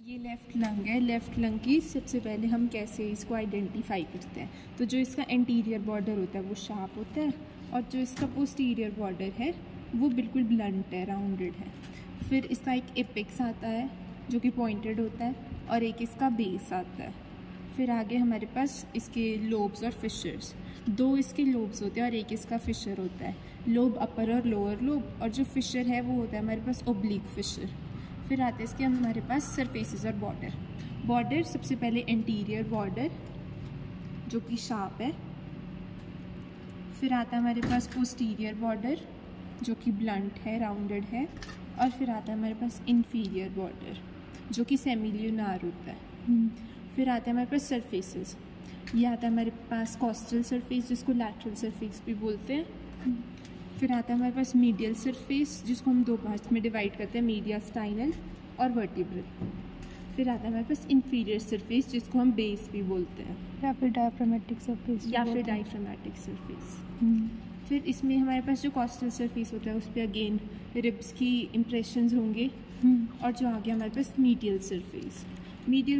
ये left lung है। Left lung की सबसे पहले हम कैसे इसको आइडेंटिफाई करते हैं, तो जो इसका एंटीरियर बॉर्डर होता है वो शार्प होता है और जो इसका पोस्टीरियर बॉर्डर है वो बिल्कुल ब्लंट है, राउंडेड है। फिर इसका एक एपेक्स आता है जो कि पॉइंटेड होता है और एक इसका बेस आता है। फिर आगे हमारे पास इसके लोब्स और फिशर्स, दो इसके लोब्स होते हैं और एक इसका फिशर होता है। लोब अपर और लोअर लोब, और जो फिशर है वो होता है हमारे पास ओब्लिक फिशर। फिर आते हैं इसके हमारे पास सरफेसेस और बॉर्डर सबसे पहले एंटीरियर बॉर्डर जो कि शार्प है। फिर आता है हमारे पास पोस्टीरियर बॉर्डर जो कि ब्लंट है, राउंडेड है। और फिर आता है हमारे पास इंफीरियर बॉर्डर जो कि सेमिल्यूनार होता है। फिर आते हैं हमारे पास सरफेसेस। ये आता है हमारे पास कॉस्टल सरफेस जिसको लैटरल सरफेस भी बोलते हैं। फिर आता है हमारे पास मीडियल सरफेस जिसको हम दो पार्ट्स में डिवाइड करते हैं, मीडियास्टाइनल और वर्टिब्रल। फिर आता है हमारे पास इंफीरियर सरफेस जिसको हम बेस भी बोलते हैं, या फिर डायफ्रामेटिक सरफेस सरफेस। फिर इसमें हमारे पास जो कॉस्टल सरफेस होता है उस पर अगेन रिब्स की इम्प्रेशंस होंगे। और जो आगे हमारे पास मीडियल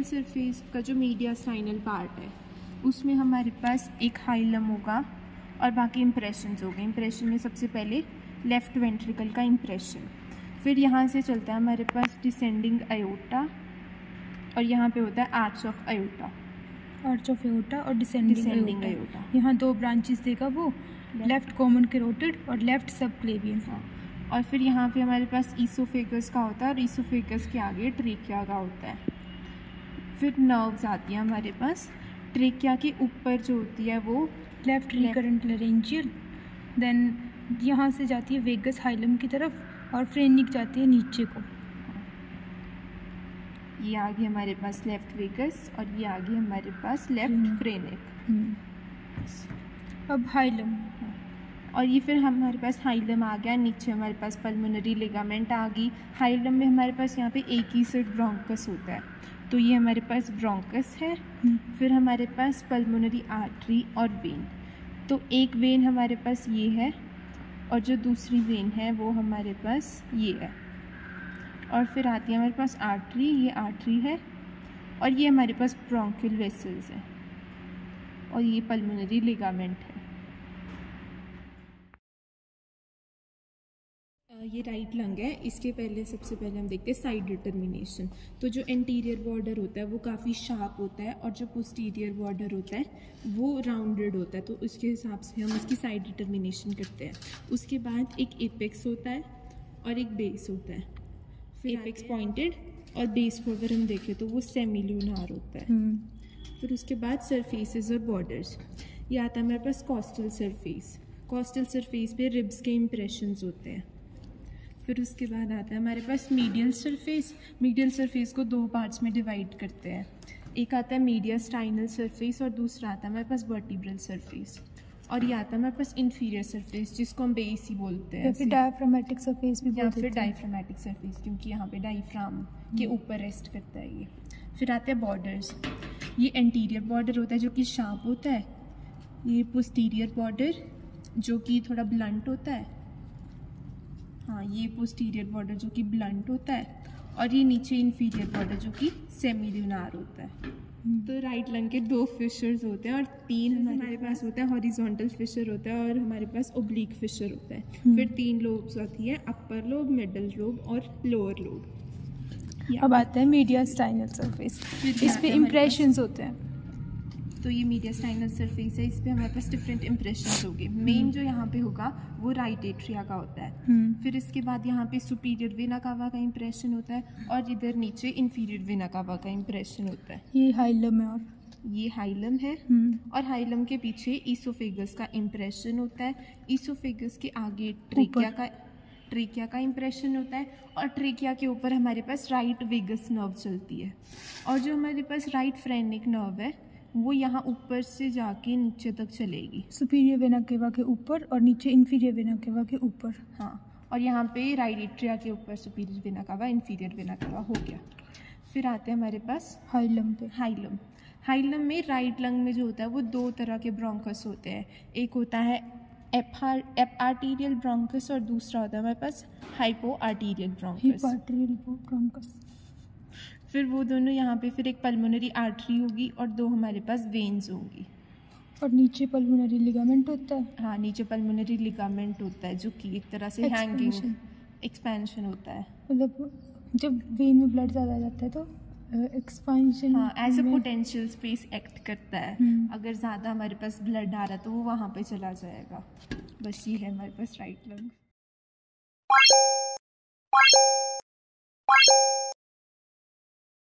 सरफेस का जो मीडियास्टाइनल पार्ट है उसमें हमारे पास एक हाइलम होगा और बाकी इम्प्रेशंस हो गए। इम्प्रेशन में सबसे पहले लेफ़्ट वेंट्रिकल का इम्प्रेशन, फिर यहाँ से चलता है हमारे पास डिसेंडिंग अयोटा और यहाँ पे होता है आर्च ऑफ अयोटा और डिसेंडिंग अयोटा। यहाँ दो ब्रांचेस देगा वो, लेफ्ट कॉमन कैरोटिड और लेफ्ट सबक्लेवियन। और फिर यहाँ पे हमारे पास ईसोफेगस का होता है और ईसोफेगस के आगे ट्रेकिया का होता है। फिर नर्व्स आती हैं हमारे पास। ट्रेकिया के ऊपर जो होती है वो लेफ्ट रिकरेंट लैरिंजियल, देन यहाँ से जाती है वेगस हाइलम की तरफ और फ्रेनिक जाती है नीचे को। ये आगे हमारे पास लेफ्ट वेगस और ये आगे हमारे पास लेफ्ट फ्रेनिक। अब हाइलम, और ये फिर हमारे पास हाइलम आ गया। नीचे हमारे पास पल्मोनरी लिगामेंट आ गई। हाइलम में हमारे पास यहाँ पे एक ही सेट ब्रोंकस होता है, तो ये हमारे पास ब्रोंकस है। फिर हमारे पास पल्मोनरी आर्टरी और वेन, तो एक वेन हमारे पास ये है और जो दूसरी वेन है वो हमारे पास ये है। और फिर आती है हमारे पास आर्टरी, ये आर्टरी है और ये हमारे पास ब्रोंकियल वेसल्स है और ये पल्मोनरी लिगामेंट है। ये राइट लंग है। इसके पहले सबसे पहले हम देखते हैं साइड डिटर्मिनेशन। तो जो एंटीरियर बॉर्डर होता है वो काफ़ी शार्प होता है और जो पोस्टीरियर बॉर्डर होता है वो राउंडेड होता है, तो उसके हिसाब से हम उसकी साइड डिटर्मिनेशन करते हैं। उसके बाद एक एपेक्स होता है और एक बेस होता है। फिर एपेक्स पॉइंटेड और बेस को अगर हम देखें तो वो सेमिल्यूनार होता है। फिर उसके बाद सरफेसेस और बॉर्डर्स। ये आता है हमारे पास कॉस्टल सरफेस पे रिब्स के इम्प्रेशंस होते हैं। फिर उसके बाद आता है हमारे पास मीडियल सरफेस को दो पार्ट्स में डिवाइड करते हैं। एक आता है मीडियास्टाइनल सरफेस और दूसरा आता है हमारे पास वर्टिब्रल सरफेस। और ये आता है हमारे पास इंफीरियर सरफेस जिसको हम बेस ही बोलते हैं, या फिर डायफ्रामेटिक सरफेस भी या फिर डायफ्रामेटिक सरफेस, क्योंकि यहाँ पे डायफ्राम के ऊपर रेस्ट करता है ये। फिर आते हैं बॉर्डर्स। ये एंटीरियर बॉर्डर होता है जो कि शार्प होता है। ये पोस्टीरियर बॉर्डर जो कि थोड़ा ब्लंट होता है। ये पोस्टीरियर बॉर्डर जो कि ब्लंट होता है और ये नीचे इंफीरियर बॉर्डर जो कि सेमिल्यूनार होता है। तो राइट लंग के दो फिशर्स होते हैं और तीन हमारे पास होता है हॉरिजॉन्टल फिशर होता है और हमारे पास ओब्लिक फिशर होता है। फिर तीन लोब्स होती है, अपर लोब, मिडल लोब और लोअर लोब। अब आता है मीडियास्टाइनल सरफेस। इस पे इम्प्रेशंस होते हैं। तो ये मीडियास्टाइनल सरफेस है, इस पे हमारे पास डिफरेंट इम्प्रेशंस होंगे। मेन जो यहाँ पे होगा वो राइट एट्रिया का होता है। फिर इसके बाद यहाँ पे सुपीरियर वेना कावा का इम्प्रेशन होता है और इधर नीचे इंफीरियर वेना कावा का इम्प्रेशन होता है। ये हाइलम है और ये हाइलम है। और हाइलम के पीछे ईसोफेगस का इम्प्रेशन होता है। ईसोफेगस के आगे ट्रेकिया का इम्प्रेशन होता है और ट्रेकिया के ऊपर हमारे पास राइट वेगस नर्व चलती है। और जो हमारे पास राइट फ्रेनिक नर्व है वो यहाँ ऊपर से जाके नीचे तक चलेगी, सुपीरियर वेना केवा के ऊपर और नीचे इंफीरियर वेना केवा के ऊपर। और यहाँ पे राइट एट्रिया के ऊपर superior vena cava, inferior vena cava हो गया। फिर आते हैं हमारे पास हाइलम पे। हाइलम में राइट लंग में जो होता है वो दो तरह के ब्रोंकस होते हैं। एक होता है एप-आर्टीरियल ब्रोंकस और दूसरा होता है हमारे पास हाइपो आर्टीरियल ब्रोंकस। फिर वो दोनों यहाँ पे फिर एक पल्मोनरी आर्टरी होगी और 2 हमारे पास वेन्स होंगी। और नीचे पल्मोनरी लिगामेंट होता है। हाँ, नीचे पल्मोनरी लिगामेंट होता है जो कि एक तरह से हैंगिंग एक्सपेंशन होता है। मतलब जब वेन में ब्लड ज़्यादा आ जाता है तो एक्सपेंशन, हाँ, as a potential space act करता है। अगर ज़्यादा हमारे पास ब्लड आ रहा है तो वो वहाँ पे चला जाएगा। बस ये है हमारे पास राइट लंग।